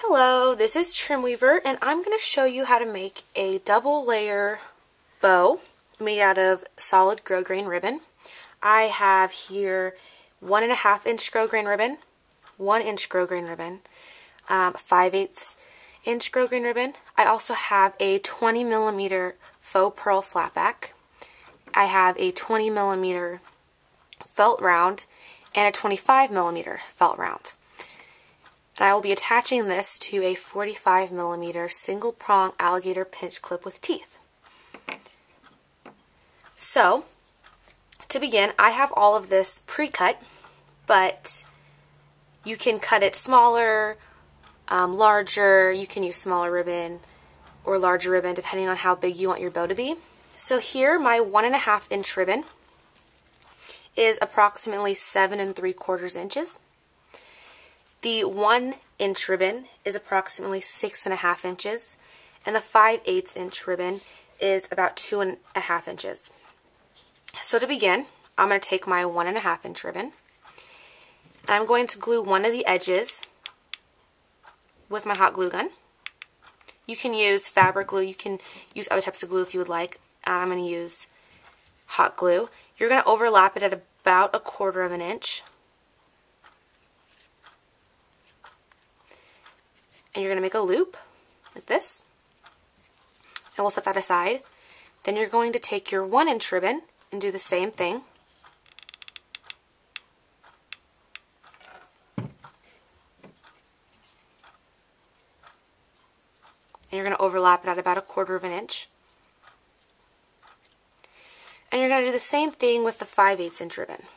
Hello, this is Trimweaver, and I'm going to show you how to make a double layer bow made out of solid grosgrain ribbon. I have here 1.5 inch grosgrain ribbon, 1 inch grosgrain ribbon, 5/8 inch grosgrain ribbon. I also have a 20mm faux pearl flatback. I have a 20mm felt round and a 25mm felt round. And I will be attaching this to a 45mm single prong alligator pinch clip with teeth. So, to begin, I have all of this pre-cut, but you can cut it smaller, larger, you can use smaller ribbon or larger ribbon depending on how big you want your bow to be. So here, my 1.5 inch ribbon is approximately 7 3/4 inches. The 1 inch ribbon is approximately 6.5 inches, and the 5/8 inch ribbon is about 2.5 inches. So to begin, I'm going to take my 1.5 inch ribbon, and I'm going to glue one of the edges with my hot glue gun. You can use fabric glue, you can use other types of glue if you would like. I'm going to use hot glue. You're going to overlap it at about 1/4 inch. And you're going to make a loop like this, and we'll set that aside. Then you're going to take your 1 inch ribbon and do the same thing. And you're going to overlap it at about 1/4 inch. And you're going to do the same thing with the 5/8 inch ribbon.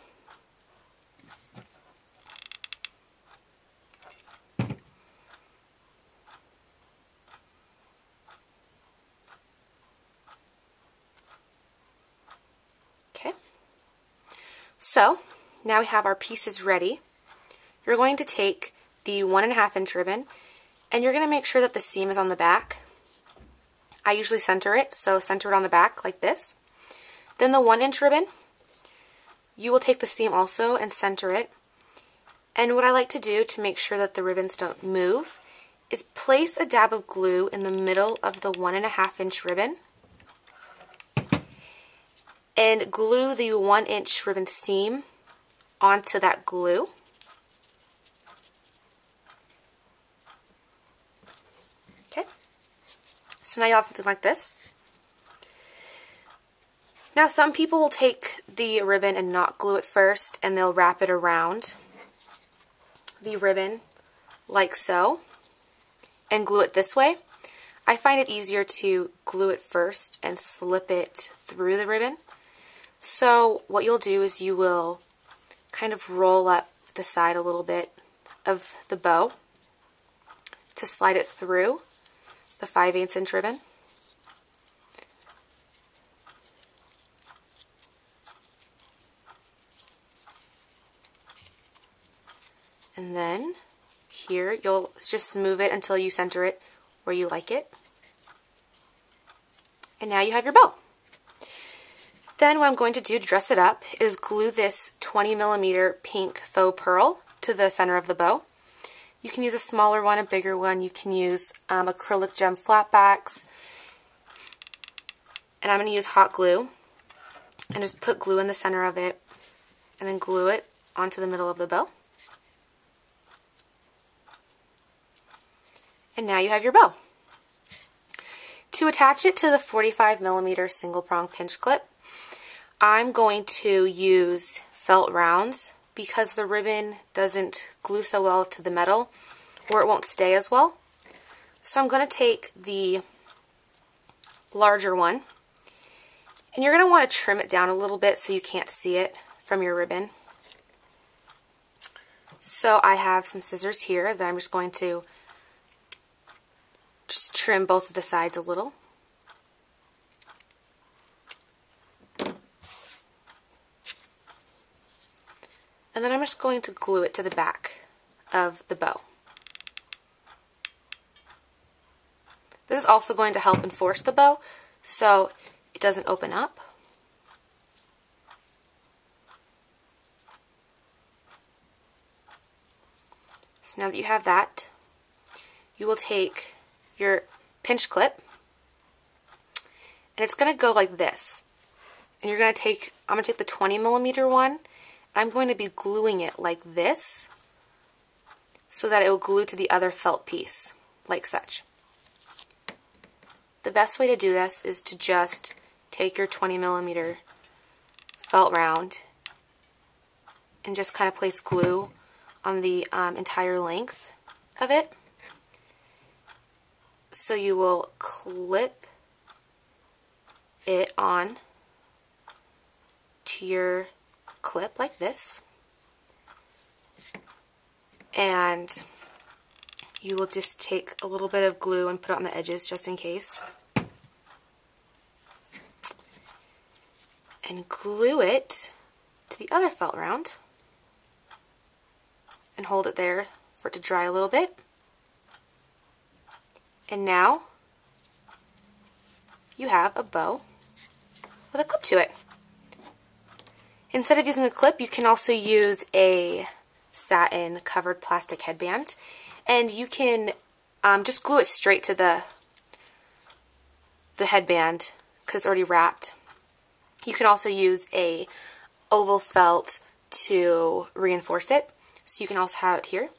So, now we have our pieces ready. You're going to take the 1.5 inch ribbon, and you're going to make sure that the seam is on the back. I usually center it, so center it on the back like this. Then the 1 inch ribbon, you will take the seam also and center it. And what I like to do to make sure that the ribbons don't move is place a dab of glue in the middle of the 1.5 inch ribbon, and glue the 1 inch ribbon seam onto that glue. Okay, so now you'll have something like this. Now some people will take the ribbon and not glue it first, and they'll wrap it around the ribbon like so and glue it this way. I find it easier to glue it first and slip it through the ribbon. So what you'll do is you will kind of roll up the side a little bit of the bow to slide it through the 5/8 inch ribbon. And then here you'll just move it until you center it where you like it. And now you have your bow. Then what I'm going to do to dress it up is glue this 20mm pink faux pearl to the center of the bow. You can use a smaller one, a bigger one. You can use acrylic gem flatbacks. And I'm going to use hot glue and just put glue in the center of it and then glue it onto the middle of the bow. And now you have your bow. To attach it to the 45mm single prong pinch clip, I'm going to use felt rounds because the ribbon doesn't glue so well to the metal, or it won't stay as well. So I'm going to take the larger one, and you're going to want to trim it down a little bit so you can't see it from your ribbon. So I have some scissors here that I'm just going to just trim both of the sides a little. And then I'm just going to glue it to the back of the bow. This is also going to help enforce the bow so it doesn't open up. So now that you have that, you will take your pinch clip, and it's going to go like this. And you're going to take, I'm going to take the 20mm one, and I'm going to be gluing it like this so that it will glue to the other felt piece, like such. The best way to do this is to just take your 20mm felt round and just kind of place glue on the entire length of it. So you will clip it on to your clip like this, and you will just take a little bit of glue and put it on the edges just in case, and glue it to the other felt round and hold it there for it to dry a little bit. And now you have a bow with a clip to it. Instead of using a clip, you can also use a satin covered plastic headband, and you can just glue it straight to the headband because it's already wrapped. You can also use a oval felt to reinforce it, so you can also have it here.